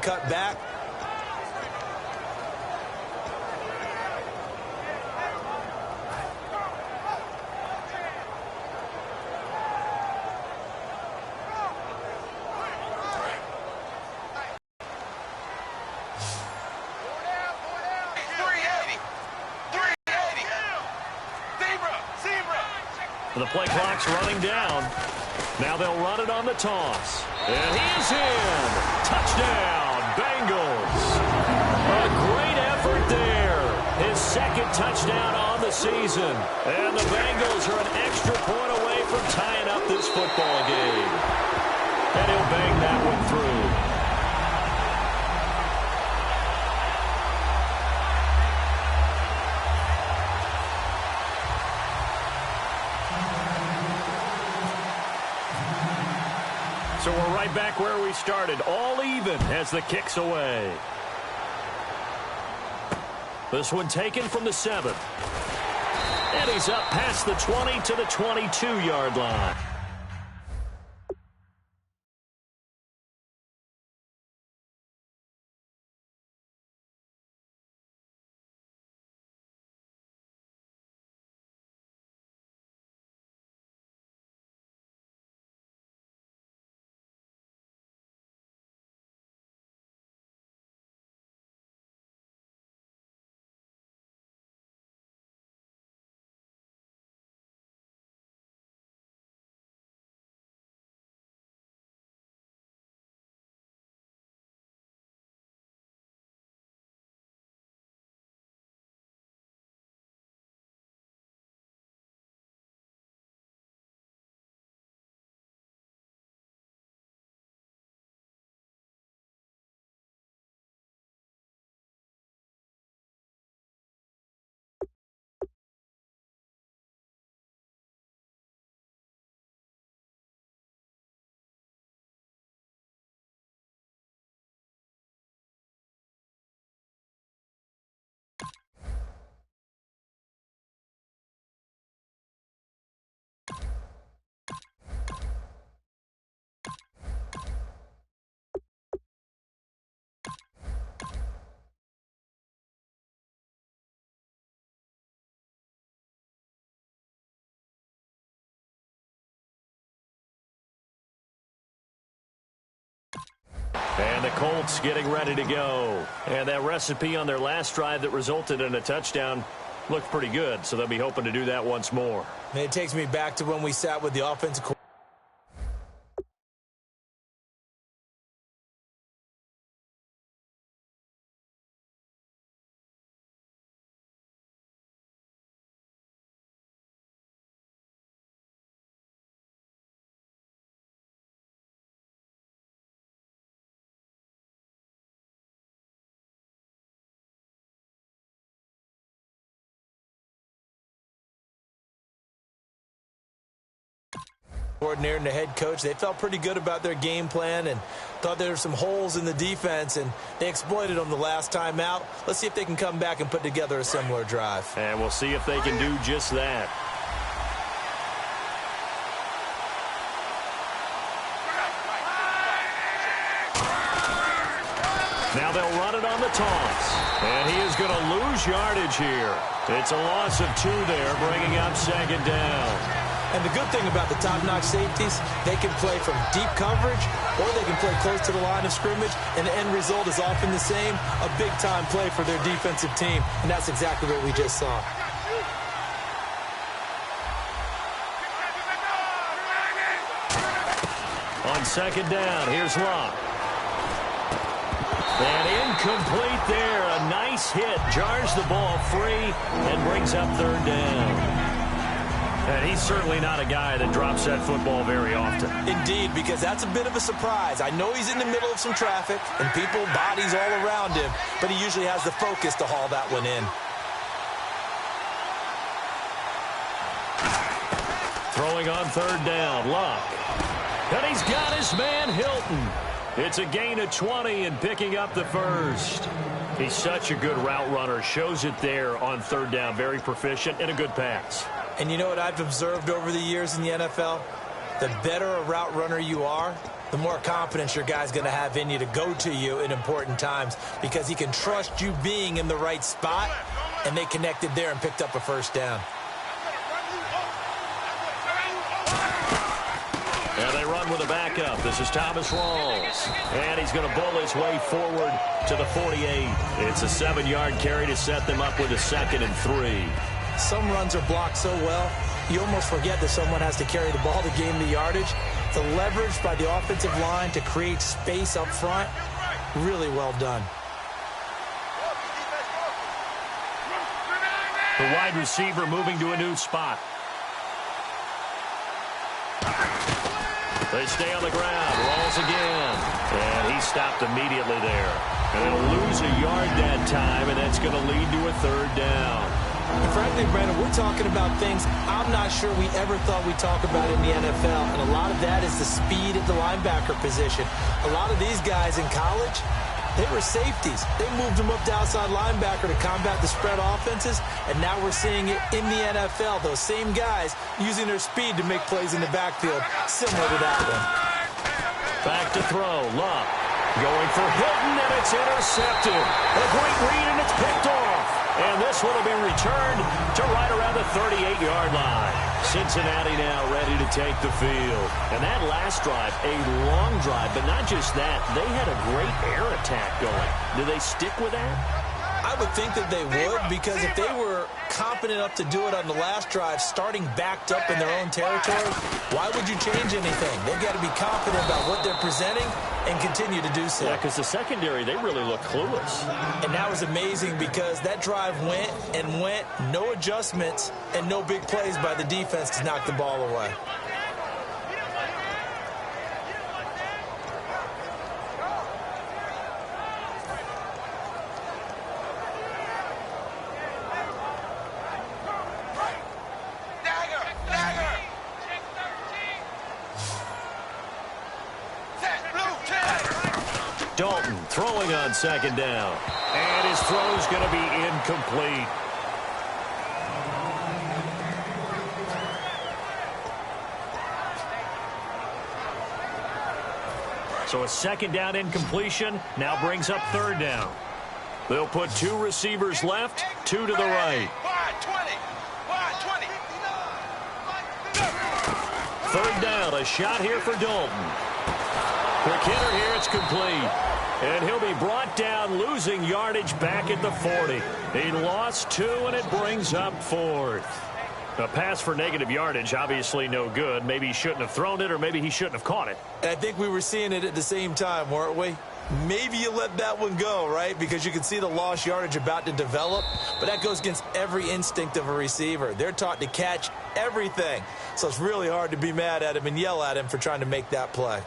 cut back. The play clock's running down. Now they'll run it on the toss. And he's in. Touchdown, Bengals. A great effort there. His second touchdown on the season. And the Bengals are an extra point away from tying up this football game. And he'll bang that one through. So we're right back where we started, all even as the kick's away. This one taken from the 7. And he's up past the 20 to the 22-yard line. And the Colts getting ready to go. And that recipe on their last drive that resulted in a touchdown looked pretty good, so they'll be hoping to do that once more. And it takes me back to when we sat with the offensive coordinator. And the head coach, they felt pretty good about their game plan and thought there were some holes in the defense, and they exploited them the last time out. Let's see if they can come back and put together a similar drive. And we'll see if they can do just that. Now they'll run it on the toss. And he is going to lose yardage here. It's a loss of 2 there, bringing up second down. And the good thing about the top-notch safeties, they can play from deep coverage or they can play close to the line of scrimmage, and the end result is often the same, a big-time play for their defensive team, and that's exactly what we just saw. On second down, here's Locke. And incomplete there. A nice hit. Jars the ball free and brings up third down. And he's certainly not a guy that drops that football very often. Indeed, because that's a bit of a surprise. I know he's in the middle of some traffic and people, bodies all around him, but he usually has the focus to haul that one in. Throwing on third down, Luck. And he's got his man Hilton. It's a gain of 20 and picking up the first. He's such a good route runner. Shows it there on third down. Very proficient and a good pass. And you know what I've observed over the years in the NFL? The better a route runner you are, the more confidence your guy's going to have in you to go to you in important times because he can trust you being in the right spot, and they connected there and picked up a first down. And they run with a backup. This is Thomas Rawls. And he's going to bull his way forward to the 48. It's a 7-yard carry to set them up with a 2nd and 3. Some runs are blocked so well, you almost forget that someone has to carry the ball to gain the yardage. The leverage by the offensive line to create space up front, really well done. The wide receiver moving to a new spot. They stay on the ground. Rolls again. And he stopped immediately there. And they'll lose a yard that time, and that's going to lead to a 3rd down. And frankly, Brandon, we're talking about things I'm not sure we ever thought we'd talk about in the NFL. And a lot of that is the speed at the linebacker position. A lot of these guys in college, they were safeties. They moved them up to outside linebacker to combat the spread offenses. And now we're seeing it in the NFL. Those same guys using their speed to make plays in the backfield, similar to that one. Back to throw. Luck going for Hilton, and it's intercepted. A great read, and it's picked off. And this one will be returned to right around the 38-yard line. Cincinnati now ready to take the field. And that last drive, a long drive, but not just that. They had a great air attack going. Do they stick with that? I would think that they would, because if they were competent enough to do it on the last drive, starting backed up in their own territory, why would you change anything? They've got to be confident about what they're presenting and continue to do so. Yeah, because the secondary, they really look clueless. And that was amazing because that drive went and went, no adjustments, and no big plays by the defense to knock the ball away. Dalton throwing on 2nd down. And his throw's going to be incomplete. So a 2nd down incompletion now brings up 3rd down. They'll put 2 receivers left, 2 to the right. 3rd down, a shot here for Dalton. Quick hitter here, it's complete. And he'll be brought down, losing yardage back at the 40. He lost 2, and it brings up 4th. A pass for negative yardage, obviously no good. Maybe he shouldn't have thrown it, or maybe he shouldn't have caught it. And I think we were seeing it at the same time, weren't we? Maybe you let that one go, right? Because you can see the lost yardage about to develop. But that goes against every instinct of a receiver. They're taught to catch everything. So it's really hard to be mad at him and yell at him for trying to make that play.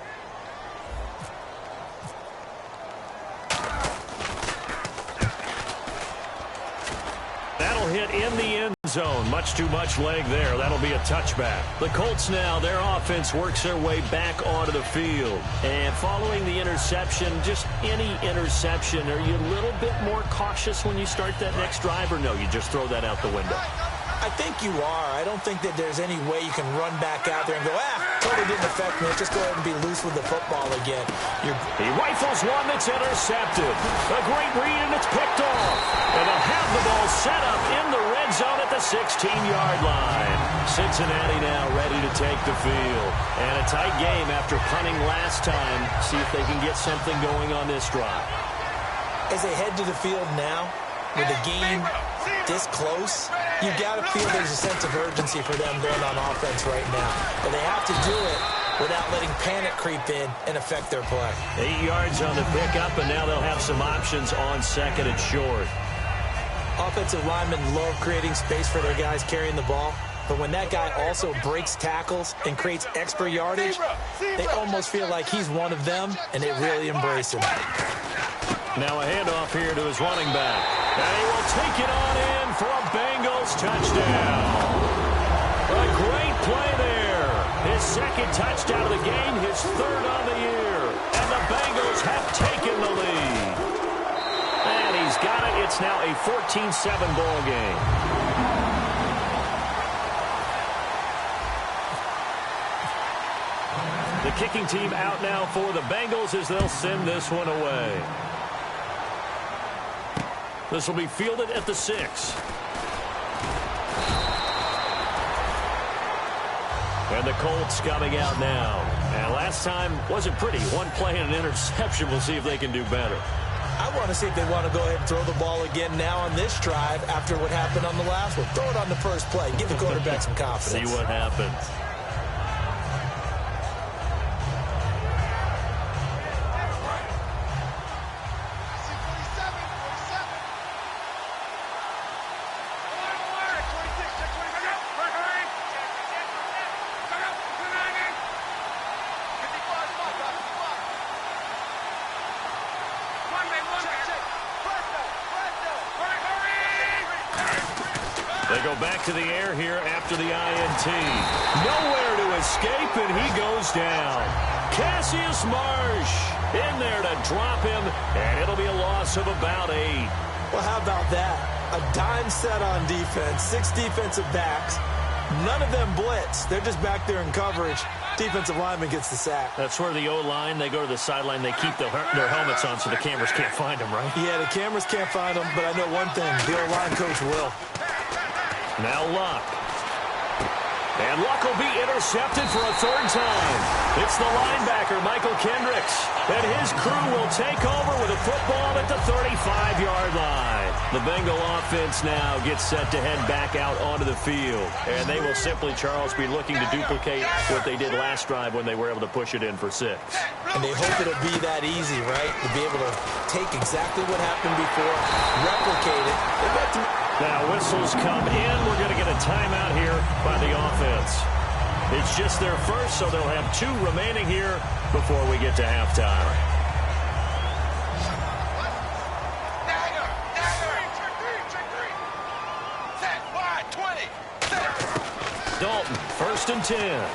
That'll hit in the end zone. Much too much leg there. That'll be a touchback. The Colts now, their offense works their way back onto the field. And following the interception, just any interception, are you a little bit more cautious when you start that next drive, or no, you just throw that out the window? I think you are. I don't think that there's any way you can run back out there and go, totally didn't affect me. Just go ahead and be loose with the football again. He rifles one that's intercepted. A great read, and it's picked off. And they'll have the ball set up in the red zone at the 16-yard line. Cincinnati now ready to take the field. And a tight game after punting last time. See if they can get something going on this drive. As they head to the field now, with the game this close, you've got to feel there's a sense of urgency for them going on offense right now. But they have to do it without letting panic creep in and affect their play. 8 yards on the pickup, and now they'll have some options on 2nd and short. Offensive linemen love creating space for their guys carrying the ball. But when that guy also breaks tackles and creates extra yardage, they almost feel like he's one of them, and they really embrace him. Now a handoff here to his running back. And he will take it on in for a Bengals touchdown. A great play there. His 2nd touchdown of the game, his 3rd on the year. And the Bengals have taken the lead. And he's got it. It's now a 14-7 ball game. The kicking team out now for the Bengals as they'll send this one away. This will be fielded at the 6. And the Colts coming out now. And last time wasn't pretty. One play and an interception. We'll see if they can do better. I want to see if they want to go ahead and throw the ball again now on this drive after what happened on the last one. Throw it on the first play. Give the quarterback some confidence. See what happens. They go back to the air here after the INT. Nowhere to escape, and he goes down. Cassius Marsh in there to drop him, and it'll be a loss of about 8. Well, how about that? A dime set on defense, 6 defensive backs. None of them blitz. They're just back there in coverage. Defensive lineman gets the sack. That's where the O-line, they go to the sideline, they keep their helmets on so the cameras can't find them, right? Yeah, the cameras can't find them, but I know one thing. The O-line coach will. Now Luck. And Luck will be intercepted for a 3rd time. It's the linebacker, Michael Kendricks. And his crew will take over with a football at the 35-yard line. The Bengal offense now gets set to head back out onto the field. And they will simply, Charles, be looking to duplicate what they did last drive when they were able to push it in for 6. And they hope it'll be that easy, right? To be able to take exactly what happened before, replicate it. Now whistles come in. We're going to get a timeout here by the offense. It's just their first, so they'll have 2 remaining here before we get to halftime. Dalton, 1st and 10.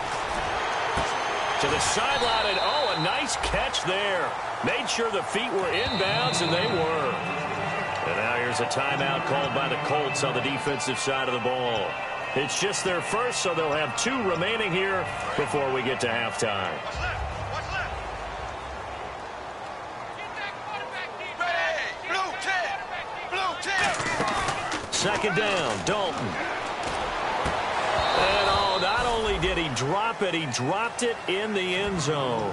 To the sideline, and oh, a nice catch there. Made sure the feet were inbounds, and they were. And now here's a timeout called by the Colts on the defensive side of the ball. It's just their first, so they'll have 2 remaining here before we get to halftime. Second down, Dalton. And oh, not only did he drop it, he dropped it in the end zone.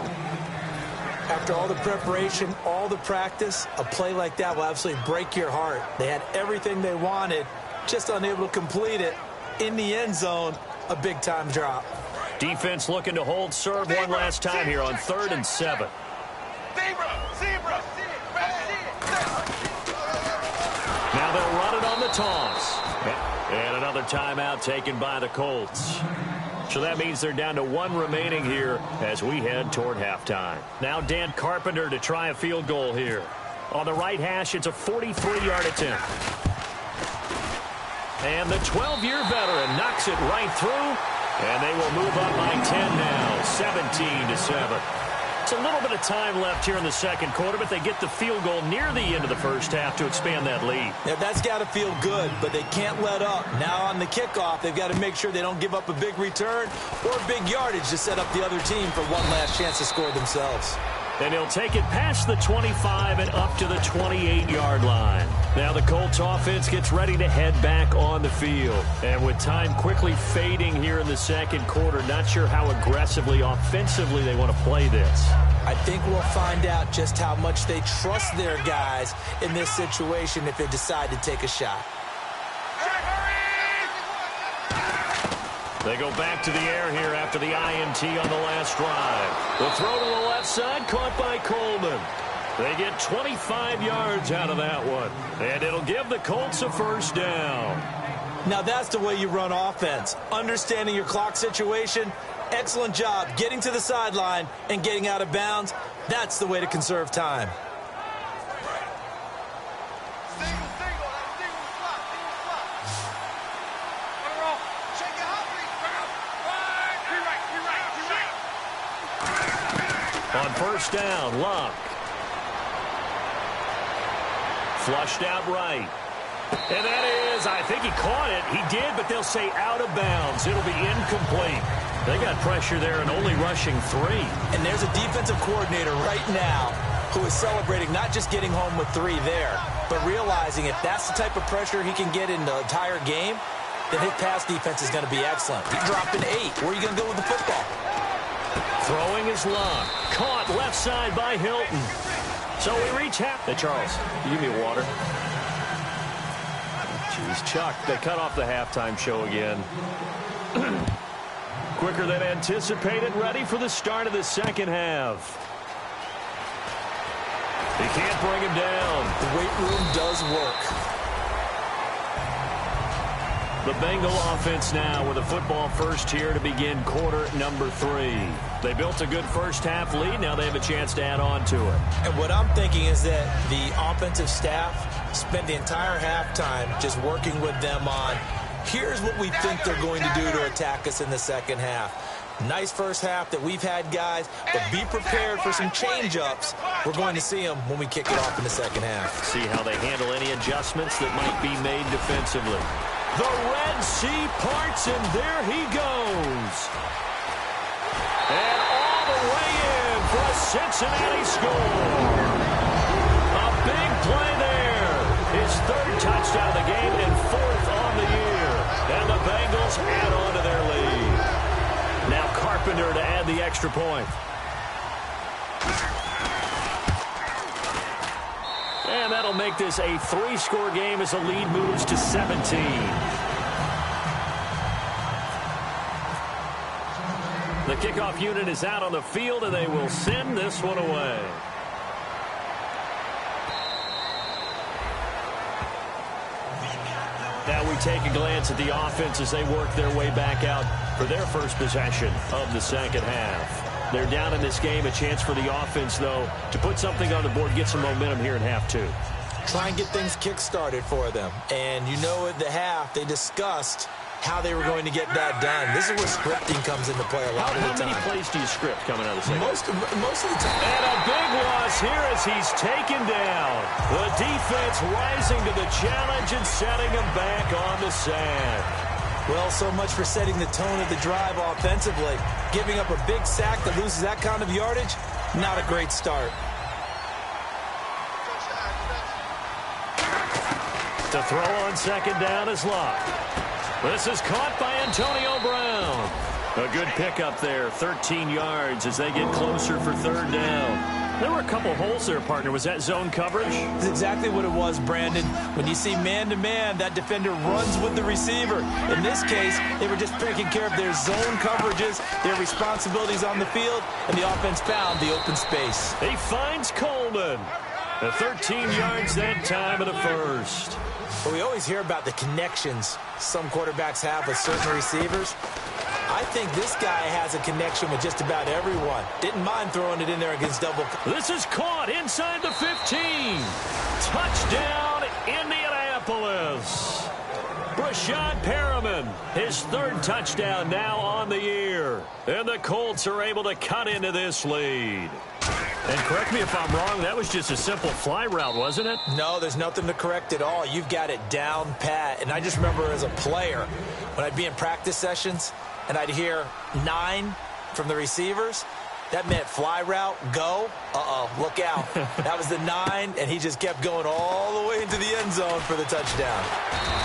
After all the preparation, all the practice, a play like that will absolutely break your heart. They had everything they wanted, just unable to complete it. In the end zone, a big-time drop. Defense looking to hold serve one last time here on 3rd and 7. Now they'll run it on the toss. And another timeout taken by the Colts. So that means they're down to 1 remaining here as we head toward halftime. Now Dan Carpenter to try a field goal here. On the right hash, it's a 43-yard attempt. And the 12-year veteran knocks it right through. And they will move up by 10 now, 17-7. It's a little bit of time left here in the second quarter, but they get the field goal near the end of the first half to expand that lead. Yeah, that's got to feel good, but they can't let up. Now on the kickoff, they've got to make sure they don't give up a big return or big yardage to set up the other team for one last chance to score themselves. And he'll take it past the 25 and up to the 28-yard line. Now the Colts offense gets ready to head back on the field. And with time quickly fading here in the second quarter, not sure how aggressively, offensively they want to play this. I think we'll find out just how much they trust their guys in this situation if they decide to take a shot. They go back to the air here after the INT on the last drive. The throw to the left side, caught by Coleman. They get 25 yards out of that one. And it'll give the Colts a 1st down. Now that's the way you run offense. Understanding your clock situation. Excellent job getting to the sideline and getting out of bounds. That's the way to conserve time. On 1st down, Luck. Flushed out right. And that is, I think he caught it. He did, but they'll say out of bounds. It'll be incomplete. They got pressure there and only rushing 3. And there's a defensive coordinator right now who is celebrating not just getting home with 3 there, but realizing if that's the type of pressure he can get in the entire game, then his pass defense is going to be excellent. He dropped an 8. Where are you going to go with the football? Throwing is locked. Caught left side by Hilton. So we reach half. Hey, Charles, you give me water. Jeez, Chuck, they cut off the halftime show again. Quicker than anticipated, ready for the start of the second half. He can't bring him down. The weight room does work. The Bengal offense now with a football first here to begin quarter number 3. They built a good first half lead. Now they have a chance to add on to it. And what I'm thinking is that the offensive staff spent the entire halftime just working with them on, here's what we think they're going to do to attack us in the second half. Nice first half that we've had, guys, but be prepared for some change-ups. We're going to see them when we kick it off in the second half. See how they handle any adjustments that might be made defensively. The Red Sea parts, and there he goes. And all the way in for a Cincinnati score. A big play there. His 3rd touchdown of the game and 4th on the year. And the Bengals add on to their lead. Now Carpenter to add the extra point. And that'll make this a 3-score game as the lead moves to 17. The kickoff unit is out on the field, and they will send this one away. Now we take a glance at the offense as they work their way back out for their first possession of the second half. They're down in this game. A chance for the offense, though, to put something on the board, get some momentum here in half 2. Try and get things kick-started for them. And you know at the half, they discussed how they were going to get that done. This is where scripting comes into play a lot of the time. How many plays do you script coming out of the second? Most of the time. And a big loss here as he's taken down. The defense rising to the challenge and setting him back on the sand. Well, so much for setting the tone of the drive offensively. Giving up a big sack that loses that kind of yardage, not a great start. To throw on second down is locked. This is caught by Antonio Brown. A good pickup there, 13 yards as they get closer for 3rd down. There were a couple holes there, partner. Was that zone coverage? That's exactly what it was, Brandon. When you see man-to-man, that defender runs with the receiver. In this case, they were just taking care of their zone coverages, their responsibilities on the field, and the offense found the open space. He finds Coleman. 13 yards that time in the first. Well, we always hear about the connections some quarterbacks have with certain receivers. I think this guy has a connection with just about everyone. Didn't mind throwing it in there against double. This is caught inside the 15. Touchdown, Indianapolis. Brashad Perriman, his 3rd touchdown now on the year. And the Colts are able to cut into this lead. And correct me if I'm wrong, that was just a simple fly route, wasn't it? No, there's nothing to correct at all. You've got it down pat. And I just remember as a player, when I'd be in practice sessions, and I'd hear 9 from the receivers, that meant fly route, go. Look out. That was the 9, and he just kept going all the way into the end zone for the touchdown.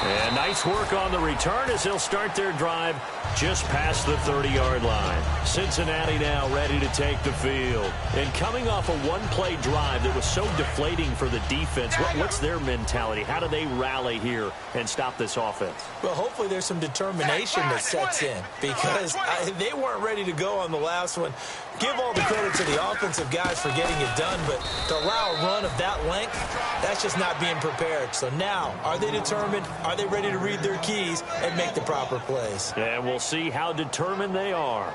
And nice work on the return as they'll start their drive just past the 30-yard line. Cincinnati now ready to take the field. And coming off a one-play drive that was so deflating for the defense, what's their mentality? How do they rally here and stop this offense? Well, hopefully there's some determination that sets in because they weren't ready to go on the last one. Give all the credit to the offensive guys for getting it done, but to allow a run of that length, that's just not being prepared. So now, are they determined? Are they ready to read their keys and make the proper plays? And we'll see how determined they are.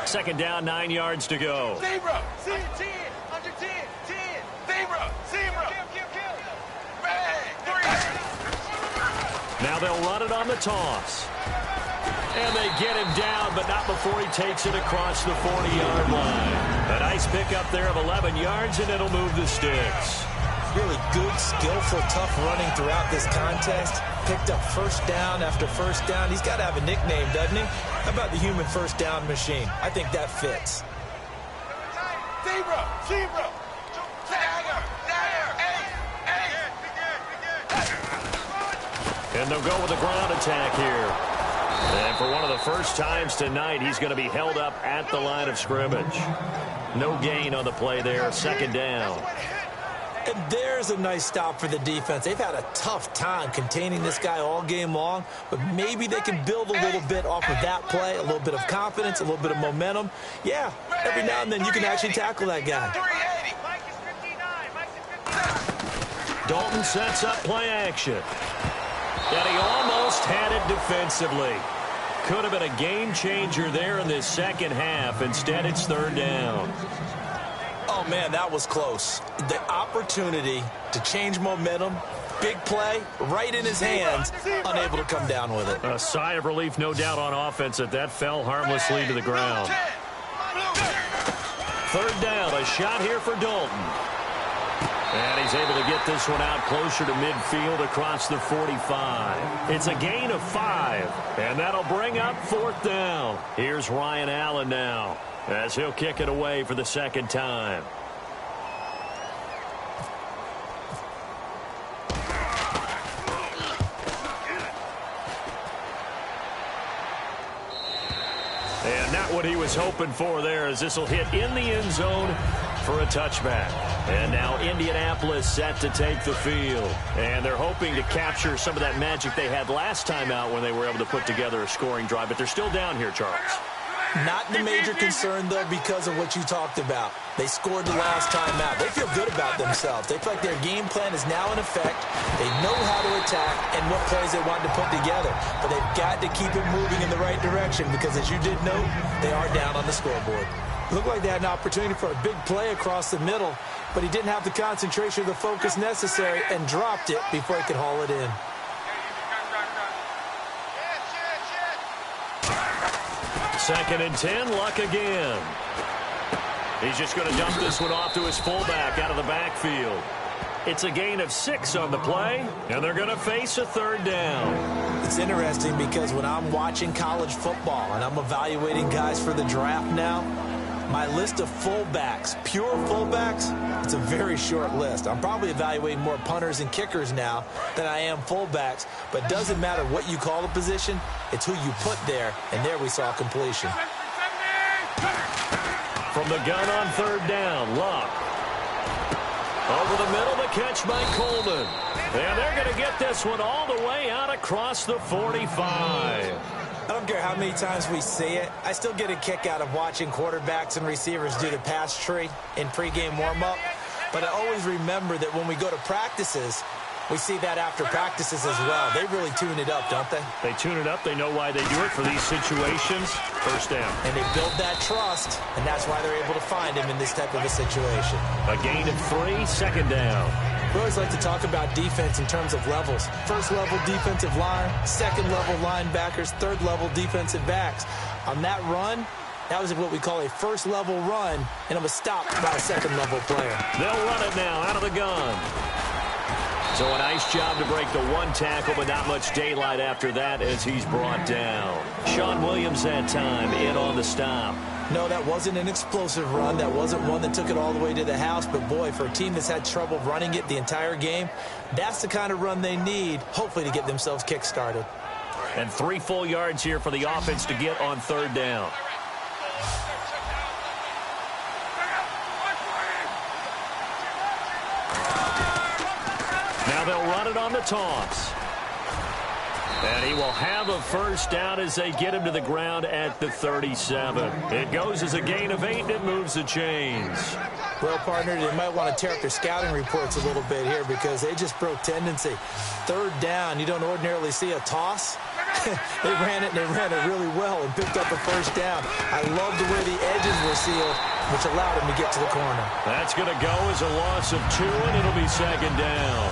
Second down, 9 yards to go. Zebra, 10, under 10, 10. Zebra. Now they'll run it on the toss. And they get him down, but not before he takes it across the 40-yard line. A nice pickup there of 11 yards, and it'll move the sticks. Really good, skillful, tough running throughout this contest. Picked up first down after first down. He's got to have a nickname, doesn't he? How about the human first down machine? I think that fits. Zebra! Zebra! And they'll go with the ground attack here. And for one of the first times tonight, he's going to be held up at the line of scrimmage. No gain on the play there, second down. And there's a nice stop for the defense. They've had a tough time containing this guy all game long, but maybe they can build a little bit off of that play, a little bit of confidence, a little bit of momentum. Yeah, every now and then you can actually tackle that guy. Dalton sets up play action. And he almost had it defensively. Could have been a game changer there in this second half. Instead, it's third down. Oh, man, that was close. The opportunity to change momentum, big play, right in his hands, unable to come down with it. A sigh of relief, no doubt, on offense that fell harmlessly to the ground. Third down, a shot here for Dalton. And he's able to get this one out closer to midfield across the 45. It's a gain of 5, and that'll bring up fourth down. Here's Ryan Allen now, as he'll kick it away for the second time. And not what he was hoping for there, as this will hit in the end zone for a touchback. And now Indianapolis set to take the field. And they're hoping to capture some of that magic they had last time out when they were able to put together a scoring drive. But they're still down here, Charles. Not the major concern, though, because of what you talked about. They scored the last time out. They feel good about themselves. They feel like their game plan is now in effect. They know how to attack and what plays they want to put together. But they've got to keep it moving in the right direction because, as you did note, they are down on the scoreboard. Looked like they had an opportunity for a big play across the middle, but he didn't have the concentration or the focus necessary and dropped it before he could haul it in. Second and 10, Luck again. He's just going to dump this one off to his fullback out of the backfield. It's a gain of 6 on the play, and they're going to face a third down. It's interesting because when I'm watching college football and I'm evaluating guys for the draft now, my list of fullbacks, pure fullbacks, it's a very short list. I'm probably evaluating more punters and kickers now than I am fullbacks, but it doesn't matter what you call the position, it's who you put there, and there we saw completion. From the gun on third down, Luck. Over the middle, the catch by Coleman. And they're going to get this one all the way out across the 45. I don't care how many times we see it. I still get a kick out of watching quarterbacks and receivers do the pass tree in pregame warm-up. But I always remember that when we go to practices, we see that after practices as well. They really tune it up, don't they? They tune it up. They know why they do it for these situations. First down. And they build that trust, and that's why they're able to find him in this type of a situation. A gain of 3, second down. We always like to talk about defense in terms of levels. First-level defensive line, second-level linebackers, third-level defensive backs. On that run, that was what we call a first-level run, and it was stopped by a second-level player. They'll run it now out of the gun. So a nice job to break the one tackle, but not much daylight after that as he's brought down. Sean Williams that time in on the stop. No, that wasn't an explosive run. That wasn't one that took it all the way to the house. But, boy, for a team that's had trouble running it the entire game, that's the kind of run they need, hopefully, to get themselves kick-started. And 3 full yards here for the offense to get on third down. Now they'll run it on the toss. And he will have a first down as they get him to the ground at the 37. It goes as a gain of 8, and it moves the chains. Well, partner, they might want to tear up their scouting reports a little bit here because they just broke tendency. Third down, you don't ordinarily see a toss. They ran it, and they ran it really well and picked up a first down. I love the way the edges were sealed, which allowed him to get to the corner. That's going to go as a loss of 2, and it'll be second down.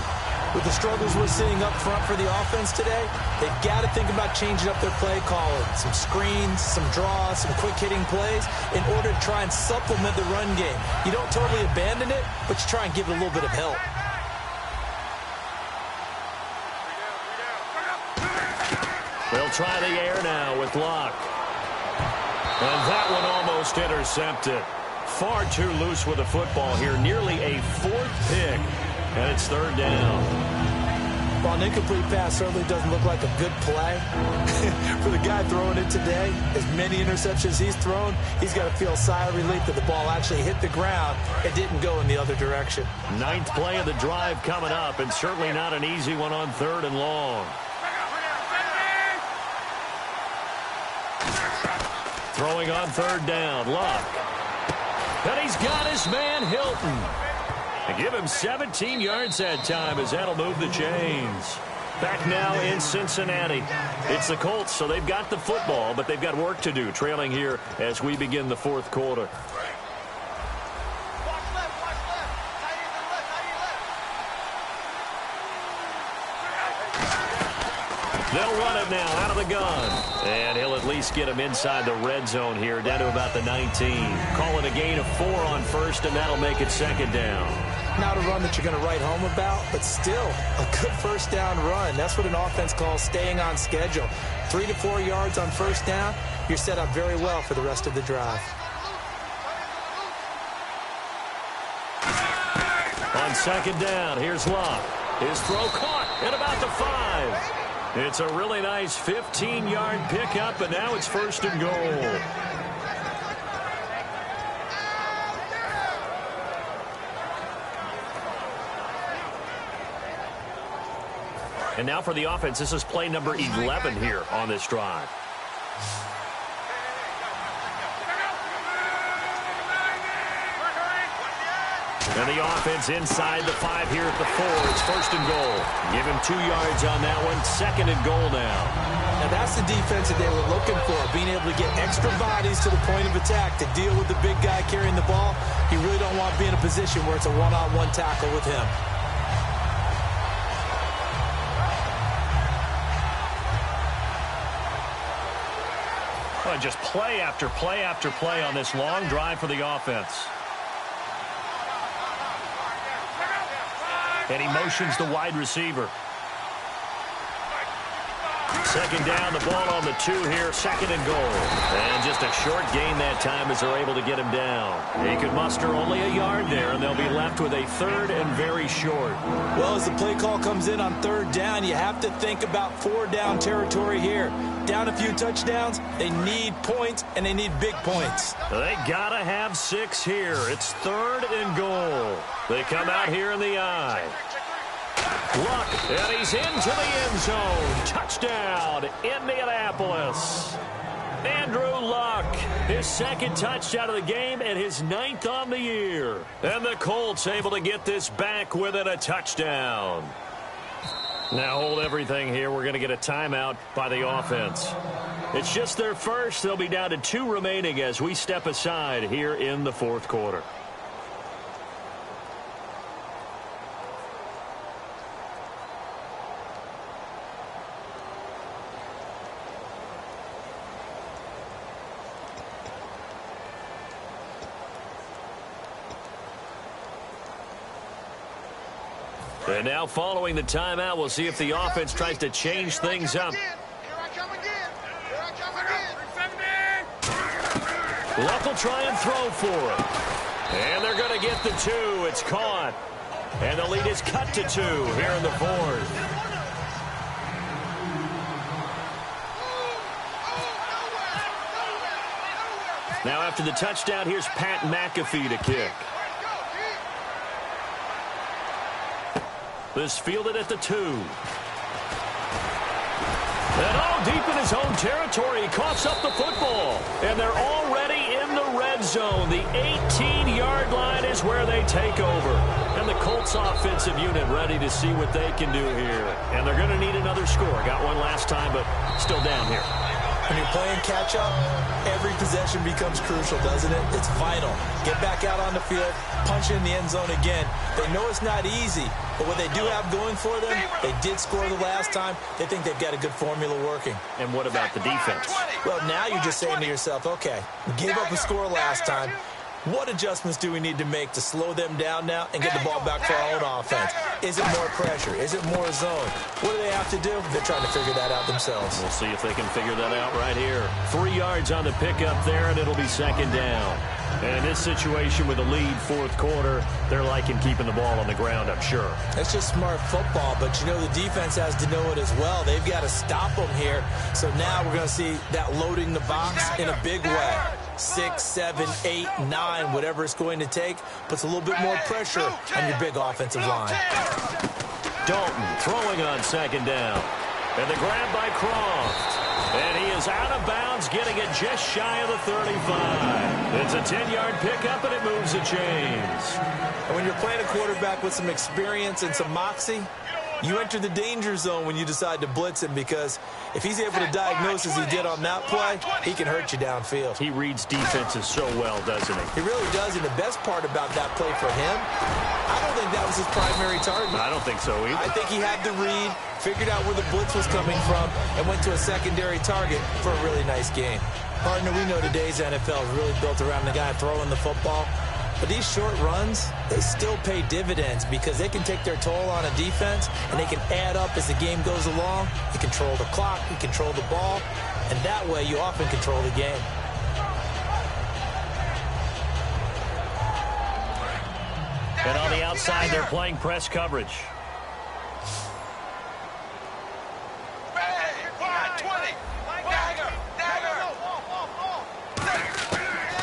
With the struggles we're seeing up front for the offense today, they've got to think about changing up their play calling. Some screens, some draws, some quick-hitting plays in order to try and supplement the run game. You don't totally abandon it, but you try and give it a little bit of help. They'll try the air now with Luck. And that one almost intercepted. Far too loose with the football here. Nearly a fourth pick. And it's third down. Well, an incomplete pass certainly doesn't look like a good play. For the guy throwing it today, as many interceptions he's thrown, he's got to feel a sigh of relief that the ball actually hit the ground and didn't go in the other direction. Ninth play of the drive coming up, and certainly not an easy one on third and long. Throwing on third down, Luck. And he's got his man, Hilton. Give him 17 yards that time as that'll move the chains. Back now in Cincinnati. It's the Colts, so they've got the football, but they've got work to do, trailing here as we begin the fourth quarter. Watch left, tight end to the left, tight end left. They'll run it now out of the gun. And he'll at least get him inside the red zone here, down to about the 19. Call it a gain of 4 on first, and that'll make it second down. Not a run that you're going to write home about, but still a good first down run. That's what an offense calls staying on schedule. 3 to 4 yards on first down, you're set up very well for the rest of the drive. On second down, here's Luck. His throw caught at about the 5. It's a really nice 15-yard pickup, and now it's first and goal. And now for the offense, this is play number 11 here on this drive. And the offense inside the 5 here at the 4. It's first and goal. Give him 2 yards on that one. Second and goal now. Now that's the defense that they were looking for, being able to get extra bodies to the point of attack to deal with the big guy carrying the ball. You really don't want to be in a position where it's a one-on-one tackle with him. Just play after play after play on this long drive for the offense. And he motions the wide receiver. Second down, the ball on the 2 here, second and goal. And just a short gain that time as they're able to get him down. He could muster only a yard there, and they'll be left with a third and very short. Well, as the play call comes in on third down, you have to think about 4-down territory here. Down a few touchdowns, they need points, and they need big points. They got to have 6 here. It's third and goal. They come out here in the eye. Luck, and he's into the end zone. Touchdown, Indianapolis. Andrew Luck, his second touchdown of the game and his 9th on the year. And the Colts able to get this back within a touchdown. Now hold everything here. We're going to get a timeout by the offense. It's just their first. They'll be down to 2 remaining as we step aside here in the fourth quarter. And now following the timeout, we'll see if the offense tries to change things up. Here I come again. Here I come again. Luck will try and throw for it. And they're going to get the 2. It's caught. And the lead is cut to 2 here in the fourth. Now after the touchdown, here's Pat McAfee to kick. This fielded at the 2. And all deep in his own territory, he coughs up the football. And they're already in the red zone. The 18-yard line is where they take over. And the Colts offensive unit ready to see what they can do here. And they're going to need another score. Got one last time, but still down here. When you're playing catch-up, every possession becomes crucial, doesn't it? It's vital. Get back out on the field, punch in the end zone again. They know it's not easy, but what they do have going for them, they did score the last time. They think they've got a good formula working. And what about the defense? Well, now you're just saying to yourself, okay, we gave up a score last time. What adjustments do we need to make to slow them down now and get the ball back for our own offense? Is it more pressure? Is it more zone? What do they have to do? They're trying to figure that out themselves. We'll see if they can figure that out right here. 3 yards on the pickup there, and it'll be second down. And in this situation with a lead fourth quarter, they're liking keeping the ball on the ground, I'm sure. That's just smart football, but you know the defense has to know it as well. They've got to stop them here. So now we're going to see that loading the box in a big way. 6, 7, 8, 9, whatever it's going to take, puts a little bit more pressure on your big offensive line. Dalton throwing on second down. And the grab by Croft. And he is out of bounds, getting it just shy of the 35. It's a 10-yard pickup, and it moves the chains. And when you're playing a quarterback with some experience and some moxie, you enter the danger zone when you decide to blitz him, because if he's able to diagnose as he did on that play, he can hurt you downfield. He reads defenses so well, doesn't he? He really does, and the best part about that play for him, I don't think that was his primary target. I don't think so either. I think he had the read, figured out where the blitz was coming from, and went to a secondary target for a really nice game. Partner, we know today's NFL is really built around the guy throwing the football. But these short runs, they still pay dividends because they can take their toll on a defense, and they can add up as the game goes along. You control the clock, you control the ball, and that way you often control the game. And on the outside, they're playing press coverage.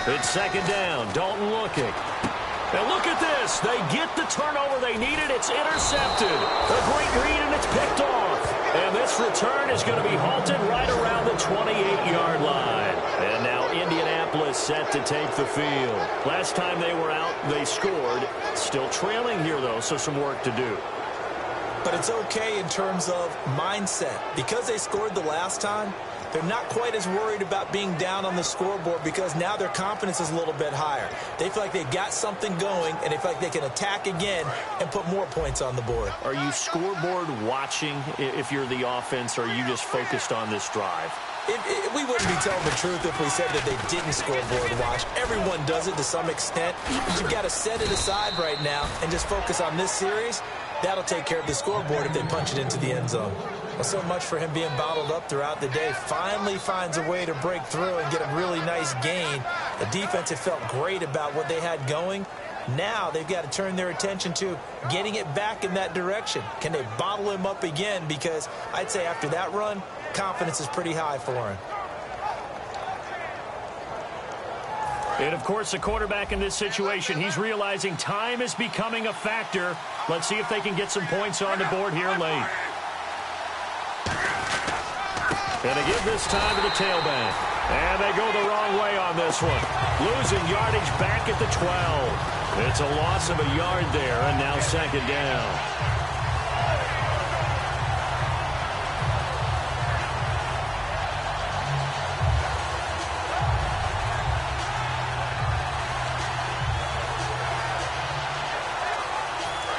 It's second down. Dalton looking. And look at this. They get the turnover they needed. It's intercepted. A great read, and it's picked off. And this return is going to be halted right around the 28-yard line. And now Indianapolis set to take the field. Last time they were out, they scored. Still trailing here, though, so some work to do. But it's okay in terms of mindset. Because they scored the last time, they're not quite as worried about being down on the scoreboard, because now their confidence is a little bit higher. They feel like they've got something going, and they feel like they can attack again and put more points on the board. Are you scoreboard watching if you're the offense, or are you just focused on this drive? We wouldn't be telling the truth if we said that they didn't scoreboard watch. Everyone does it to some extent. But you've got to set it aside right now and just focus on this series. That'll take care of the scoreboard if they punch it into the end zone. Well, so much for him being bottled up throughout the day. Finally finds a way to break through and get a really nice gain. The defense had felt great about what they had going. Now they've got to turn their attention to getting it back in that direction. Can they bottle him up again? Because I'd say after that run, confidence is pretty high for him. And, of course, the quarterback in this situation, he's realizing time is becoming a factor. Let's see if they can get some points on the board here late. And they give this time to the tailback. And they go the wrong way on this one. Losing yardage back at the 12. It's a loss of a yard there, and now second down.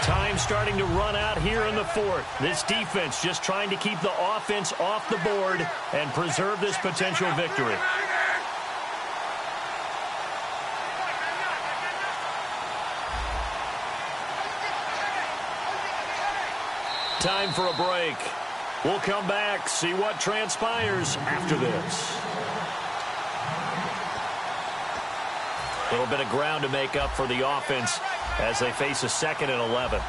Time starting to run out here in the fourth. This defense just trying to keep the offense off the board and preserve this potential victory. Time for a break. We'll come back, see what transpires after this. A little bit of ground to make up for the offense as they face a 2nd and 11.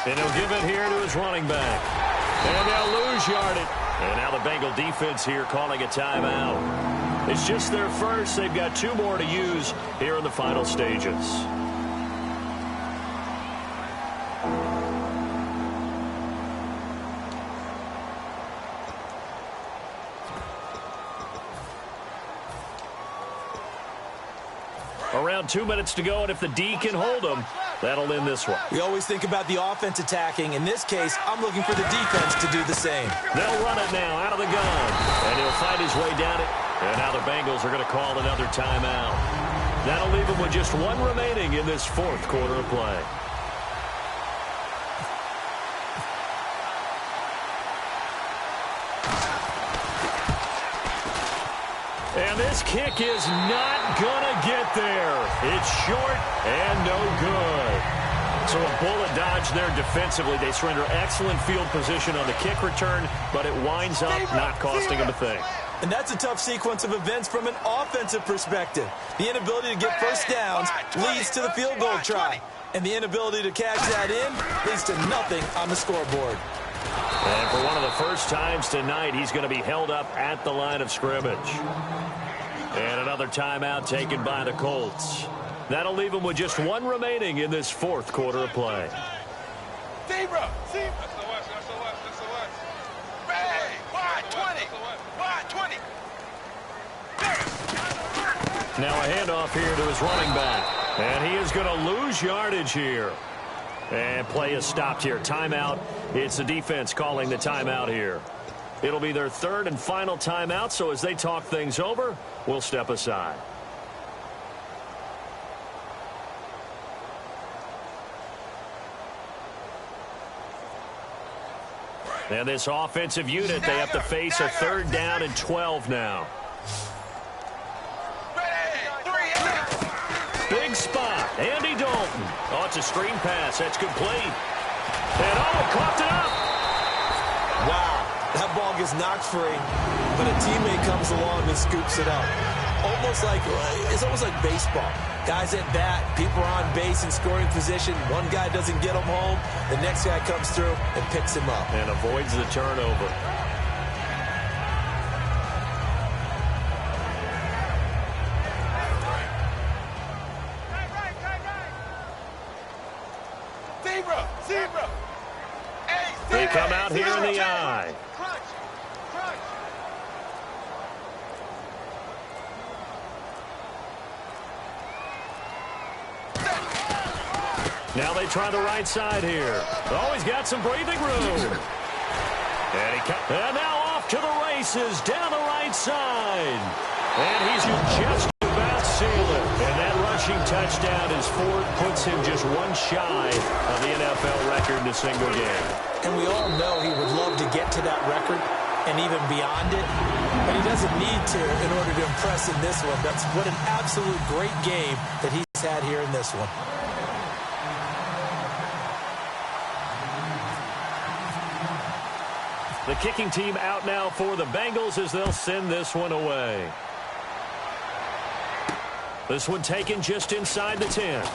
And he'll give it here to his running back. And they'll lose yardage. And now the Bengal defense here calling a timeout. It's just their first. They've got 2 more to use here in the final stages. Around 2 minutes to go, and if the D can hold them, that'll end this one. We always think about the offense attacking. In this case, I'm looking for the defense to do the same. They'll run it now out of the gun, and he'll fight his way down it. And now the Bengals are going to call another timeout. That'll leave them with just 1 remaining in this 4th quarter of play. And this kick is not going to get there. It's short and no good. So a bullet dodge there defensively. They surrender excellent field position on the kick return, but it winds up not costing them a thing. And that's a tough sequence of events from an offensive perspective. The inability to get first downs leads to the field goal try. And the inability to cash that in leads to nothing on the scoreboard. And for one of the first times tonight, he's going to be held up at the line of scrimmage. And another timeout taken by the Colts. That'll leave them with just one remaining in this fourth quarter of play. Zebra! Zebra! That's the West, that's the West, that's the West. Hey! Wide 20! Wide 20! Now a handoff here to his running back. And he is going to lose yardage here. And play is stopped here. Timeout. It's the defense calling the timeout here. It'll be their third and final timeout, so as they talk things over, we'll step aside. And this offensive unit, they have to face a third down and 12 now. Big spot. Andy Dalton. Oh, it's a screen pass. That's complete. And caught it up. Wow. That ball gets knocked free, but a teammate comes along and scoops it up. It's almost like baseball. Guys at bat, people are on base in scoring position. One guy doesn't get him home. The next guy comes through and picks him up. And avoids the turnover. Zebra! Zebra! Hey, they come out here in the eye. Crunch! Crunch! Now they try the right side here. Oh, he's got some breathing room. And now off to the races down the right side. And he's just about seal it. And that rushing touchdown is fourth, puts him just one shy of the NFL record in a single game. And we all know he would love to get to that record and even beyond it, but he doesn't need to in order to impress in this one. That's what an absolute great game that he's had here in this one. The kicking team out now for the Bengals as they'll send this one away. This one taken just inside the 10.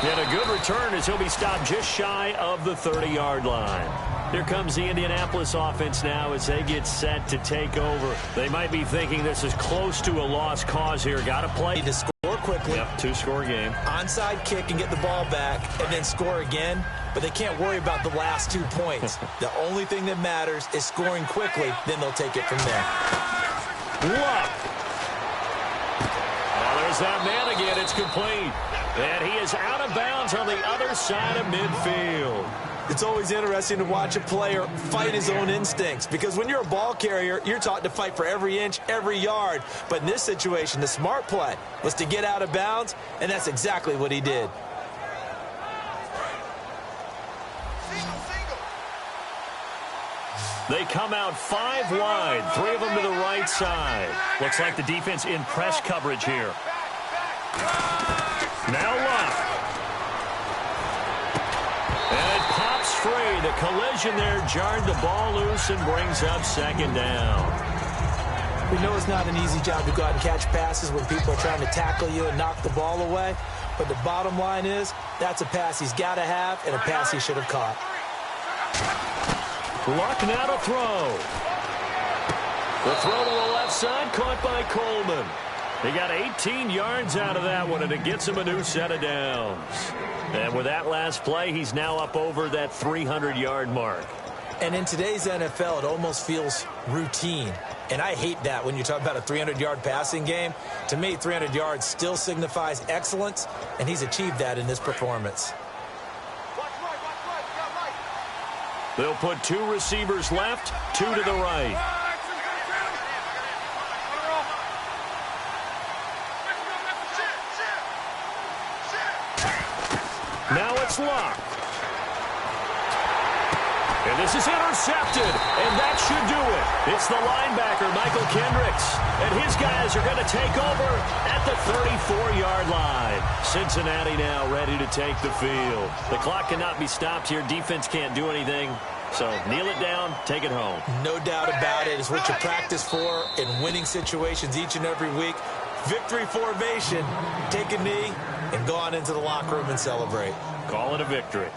And a good return as he'll be stopped just shy of the 30-yard line. Here comes the Indianapolis offense now as they get set to take over. They might be thinking this is close to a lost cause here. Got to play to score quickly. Yep, two-score game. Onside kick and get the ball back and then score again. But they can't worry about the last 2 points. The only thing that matters is scoring quickly. Then they'll take it from there. Luck. Well, there's that man again. It's complete. And he is out of bounds on the other side of midfield. It's always interesting to watch a player fight his own instincts, because when you're a ball carrier, you're taught to fight for every inch, every yard. But in this situation, the smart play was to get out of bounds, and that's exactly what he did. They come out 5 wide, 3 of them to the right side. Looks like the defense in press coverage here. Now Luck. And it pops free. The collision there jarred the ball loose and brings up second down. We know it's not an easy job to go out and catch passes when people are trying to tackle you and knock the ball away. But the bottom line is, that's a pass he's got to have and a pass he should have caught. Luck now to throw. The throw to the left side, caught by Coleman. He got 18 yards out of that one, and it gets him a new set of downs. And with that last play, he's now up over that 300-yard mark. And in today's NFL, it almost feels routine. And I hate that when you talk about a 300-yard passing game. To me, 300 yards still signifies excellence, and he's achieved that in this performance. They'll put 2 receivers left, 2 to the right. Now it's Luck. And this is intercepted, and that should do it. It's the linebacker, Michael Kendricks, and his guys are going to take over at the 34-yard line. Cincinnati now ready to take the field. The clock cannot be stopped here. Defense can't do anything. So kneel it down, take it home. No doubt about it. It's what you practice for in winning situations each and every week. Victory formation. Take a knee and go on into the locker room and celebrate. Call it a victory.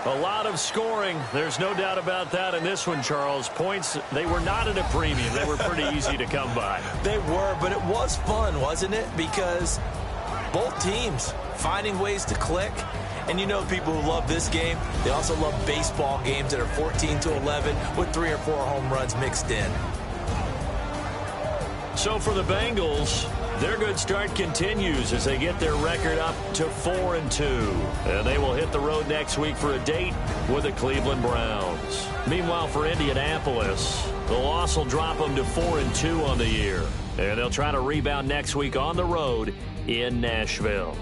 A lot of scoring. There's no doubt about that in this one, Charles. Points, they were not at a premium. They were pretty easy to come by. They were, but it was fun, wasn't it? Because both teams finding ways to click. And you know people who love this game, they also love baseball games that are 14-11 with 3 or 4 home runs mixed in. So for the Bengals, their good start continues as they get their record up to 4-2. And they will hit the road next week for a date with the Cleveland Browns. Meanwhile, for Indianapolis, the loss will drop them to 4-2 on the year. And they'll try to rebound next week on the road in Nashville.